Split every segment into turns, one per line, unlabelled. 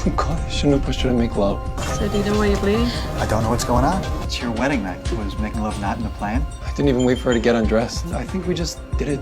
Oh God, I shouldn't have pushed her to make love.
So do you know why you're bleeding?
I don't know what's going on. It's your wedding night. Was making love not in the plan?
I didn't even wait for her to get undressed. I think we just did it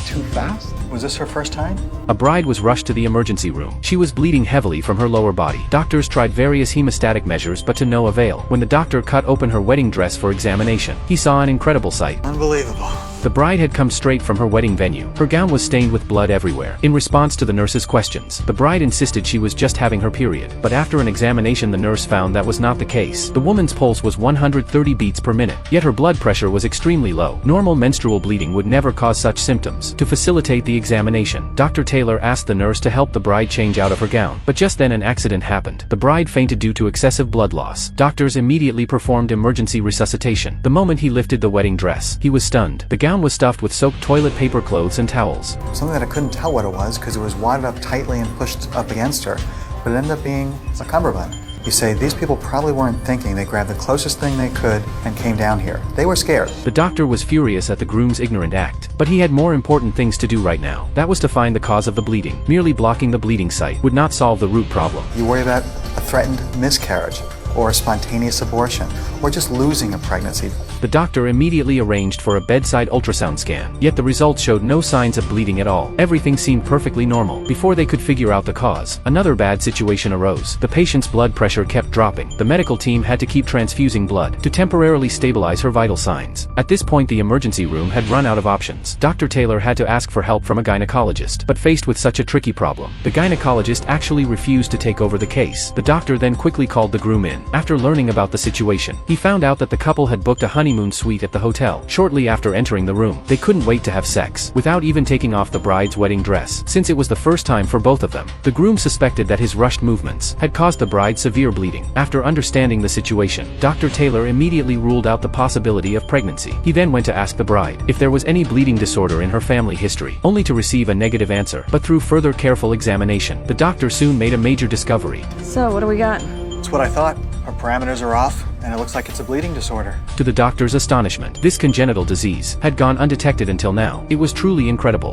too fast.
Was this her first time?
A bride was rushed to the emergency room. She was bleeding heavily from her lower body. Doctors tried various hemostatic measures but to no avail. When the doctor cut open her wedding dress for examination, he saw an incredible sight.
Unbelievable.
The bride had come straight from her wedding venue. Her gown was stained with blood everywhere. In response to the nurse's questions, the bride insisted she was just having her period. But after an examination, the nurse found that was not the case. The woman's pulse was 130 beats per minute, yet her blood pressure was extremely low. Normal menstrual bleeding would never cause such symptoms. To facilitate the examination, Dr. Taylor asked the nurse to help the bride change out of her gown. But just then an accident happened. The bride fainted due to excessive blood loss. Doctors immediately performed emergency resuscitation. The moment he lifted the wedding dress, he was stunned. The gown was stuffed with soaked toilet paper, clothes, and towels.
Something that I couldn't tell what it was because it was wadded up tightly and pushed up against her, but it ended up being a cummerbund. You say these people probably weren't thinking. They grabbed the closest thing they could and came down here. They were scared.
The doctor was furious at the groom's ignorant act, but he had more important things to do right now. That was to find the cause of the bleeding. Merely blocking the bleeding site would not solve the root problem.
You worry about a threatened miscarriage, or a spontaneous abortion, or just losing a pregnancy.
The doctor immediately arranged for a bedside ultrasound scan, yet the results showed no signs of bleeding at all. Everything seemed perfectly normal. Before they could figure out the cause, another bad situation arose. The patient's blood pressure kept dropping. The medical team had to keep transfusing blood to temporarily stabilize her vital signs. At this point, the emergency room had run out of options. Dr. Taylor had to ask for help from a gynecologist, but faced with such a tricky problem, the gynecologist actually refused to take over the case. The doctor then quickly called the groom in. After learning about the situation, he found out that the couple had booked a honeymoon suite at the hotel. Shortly after entering the room, they couldn't wait to have sex, without even taking off the bride's wedding dress, since it was the first time for both of them. The groom suspected that his rushed movements had caused the bride severe bleeding. After understanding the situation, Dr. Taylor immediately ruled out the possibility of pregnancy. He then went to ask the bride if there was any bleeding disorder in her family history, only to receive a negative answer. But through further careful examination, the doctor soon made a major discovery.
So what do we got?
That's what I thought. Her parameters are off, and it looks like it's a bleeding disorder.
To the doctor's astonishment, this congenital disease had gone undetected until now. It was truly incredible.